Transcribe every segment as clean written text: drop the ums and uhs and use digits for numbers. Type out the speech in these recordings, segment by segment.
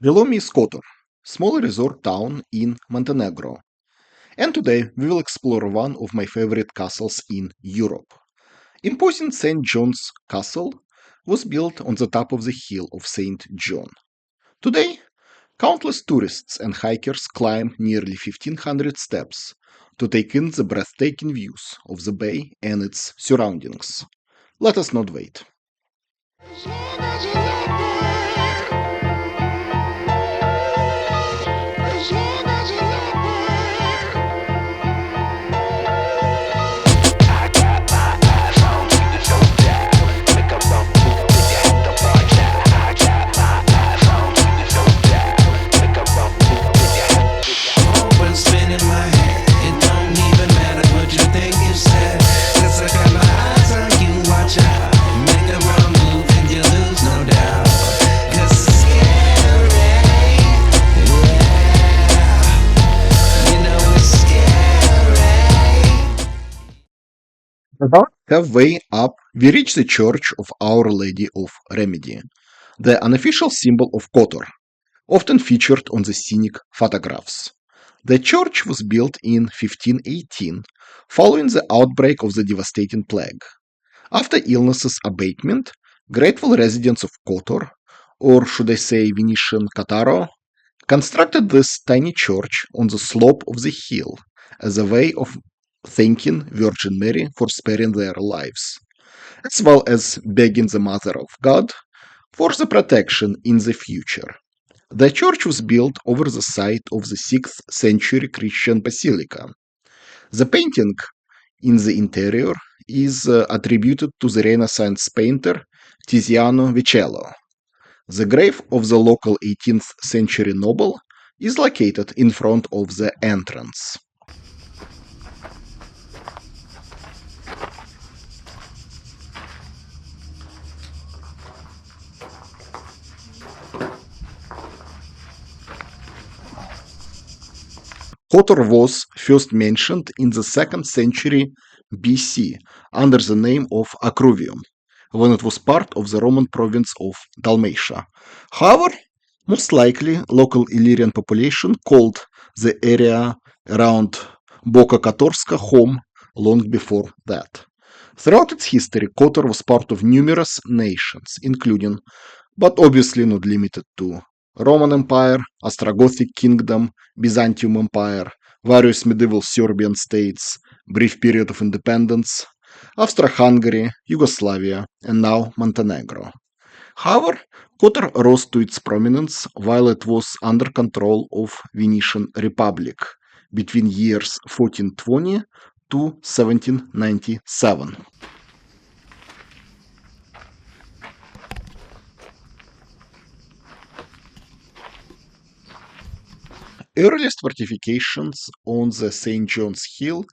Below me is Kotor, small resort town in Montenegro. And today we will explore one of my favorite castles in Europe. Imposing St. John's Castle was built on the top of the hill of St. John. Today, countless tourists and hikers climb nearly 1500 steps to take in the breathtaking views of the bay and its surroundings. Let us not wait. About halfway up, we reach the Church of Our Lady of Remedy, the unofficial symbol of Kotor, often featured on the scenic photographs. The church was built in 1518, following the outbreak of the devastating plague. After illness's abatement, grateful residents of Kotor, or should I say Venetian Cataro, constructed this tiny church on the slope of the hill as a way of thanking Virgin Mary for sparing their lives, as well as begging the Mother of God for the protection in the future. The church was built over the site of the 6th century Christian basilica. The painting in the interior is attributed to the Renaissance painter Tiziano Vicello. The grave of the local 18th century noble is located in front of the entrance. Kotor was first mentioned in the 2nd century BC under the name of Acruvium, when it was part of the Roman province of Dalmatia. However, most likely local Illyrian population called the area around Boka Kotorska home long before that. Throughout its history, Kotor was part of numerous nations, including, but obviously not limited to, Roman Empire, Ostrogothic Kingdom, Byzantium Empire, various medieval Serbian states, brief period of independence, Austro-Hungary, Yugoslavia, and now Montenegro. However, Kotor rose to its prominence while it was under control of Venetian Republic between years 1420 to 1797. Earliest fortifications on the St. John's Hill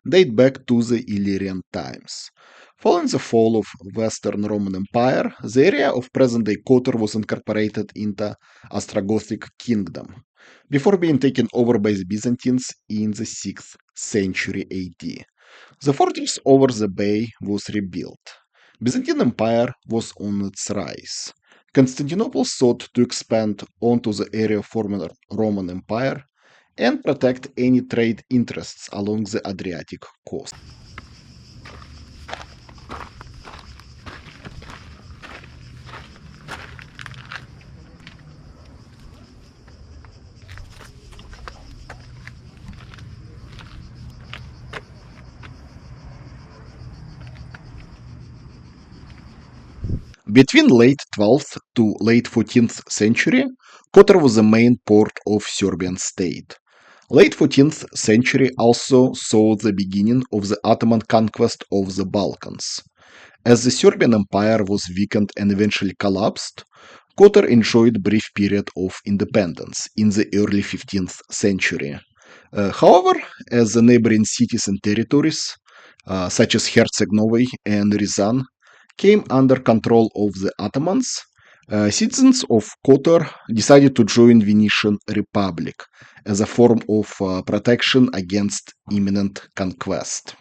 date back to the Illyrian times. Following the fall of Western Roman Empire, the area of present-day Kotor was incorporated into Ostrogothic Kingdom, before being taken over by the Byzantines in the 6th century AD. The fortress over the bay was rebuilt. Byzantine Empire was on its rise. Constantinople sought to expand onto the area of former Roman Empire and protect any trade interests along the Adriatic coast. Between late 12th to late 14th century, Kotor was the main port of Serbian state. Late 14th century also saw the beginning of the Ottoman conquest of the Balkans. As the Serbian Empire was weakened and eventually collapsed, Kotor enjoyed brief period of independence in the early 15th century. However, as the neighboring cities and territories, such as Herceg Novi and Rizan, came under control of the Ottomans, citizens of Kotor decided to join Venetian Republic as a form of protection against imminent conquest.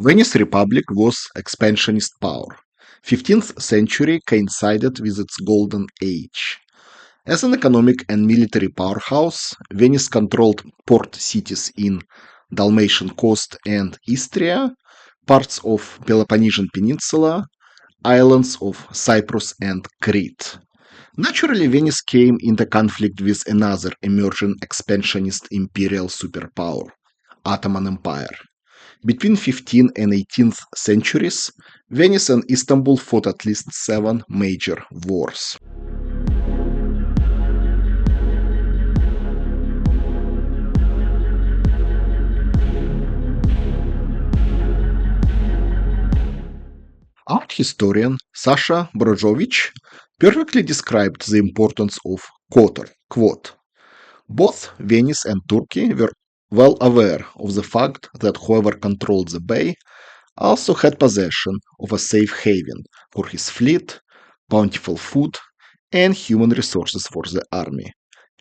Venice Republic was expansionist power. 15th century coincided with its golden age. As an economic and military powerhouse, Venice controlled port cities in Dalmatian coast and Istria, parts of Peloponnesian Peninsula, islands of Cyprus and Crete. Naturally, Venice came into conflict with another emerging expansionist imperial superpower, Ottoman Empire. Between 15th and 18th centuries, Venice and Istanbul fought at least 7 major wars. Art historian Saša Brajović perfectly described the importance of Kotor. Quote, both Venice and Turkey were well aware of the fact that whoever controlled the bay also had possession of a safe haven for his fleet, bountiful food, and human resources for the army.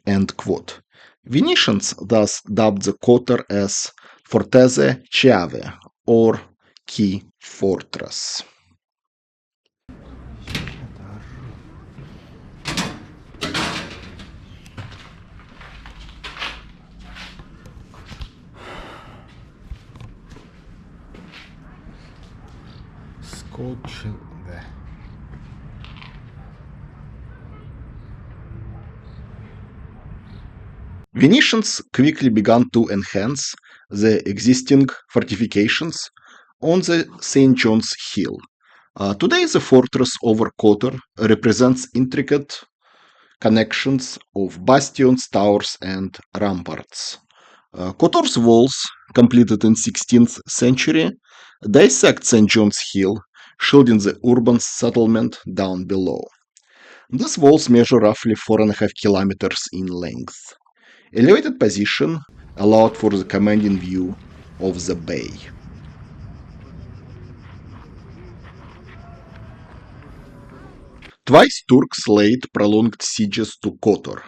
End quote. Venetians thus dubbed the Kotor as Fortezze Chiave, or key fortress. Venetians quickly began to enhance the existing fortifications on the St. John's Hill. Today, the fortress over Kotor represents intricate connections of bastions, towers, and ramparts. Kotor's walls, completed in 16th century, dissect St. John's Hill, shielding the urban settlement down below. These walls measure roughly 4.5 kilometers in length. Elevated position allowed for the commanding view of the bay. Twice Turks laid prolonged sieges to Kotor,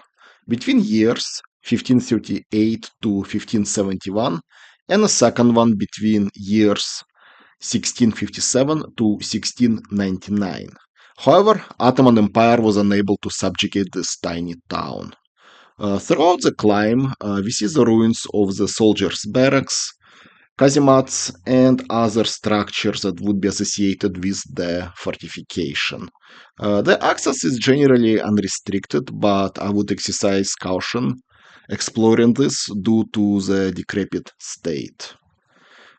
between years 1538 to 1571, and a second one between years 1657 to 1699. However, Ottoman Empire was unable to subjugate this tiny town. Throughout the climb, we see the ruins of the soldiers' barracks, casemates, and other structures that would be associated with the fortification. The access is generally unrestricted, but I would exercise caution exploring this due to the decrepit state.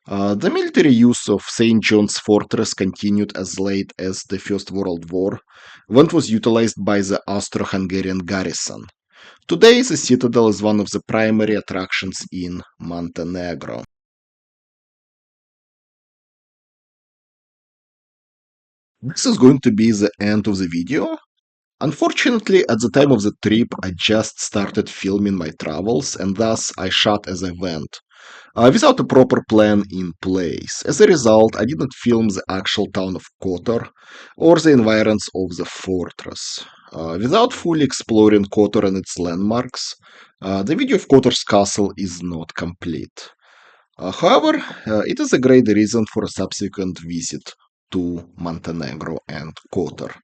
The military use of St. John's Fortress continued as late as the First World War, when it was utilized by the Austro-Hungarian garrison. Today, the citadel is one of the primary attractions in Montenegro. This is going to be the end of the video. Unfortunately, at the time of the trip, I just started filming my travels, and thus I shot as I went, without a proper plan in place. As a result, I didn't film the actual town of Kotor or the environs of the fortress. Without fully exploring Kotor and its landmarks, the video of Kotor's castle is not complete. However, it is a great reason for a subsequent visit to Montenegro and Kotor.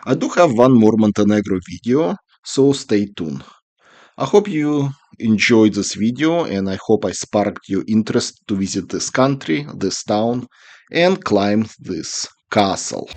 I do have one more Montenegro video, so stay tuned. I hope you enjoyed this video, and I hope I sparked your interest to visit this country, this town, and climb this castle.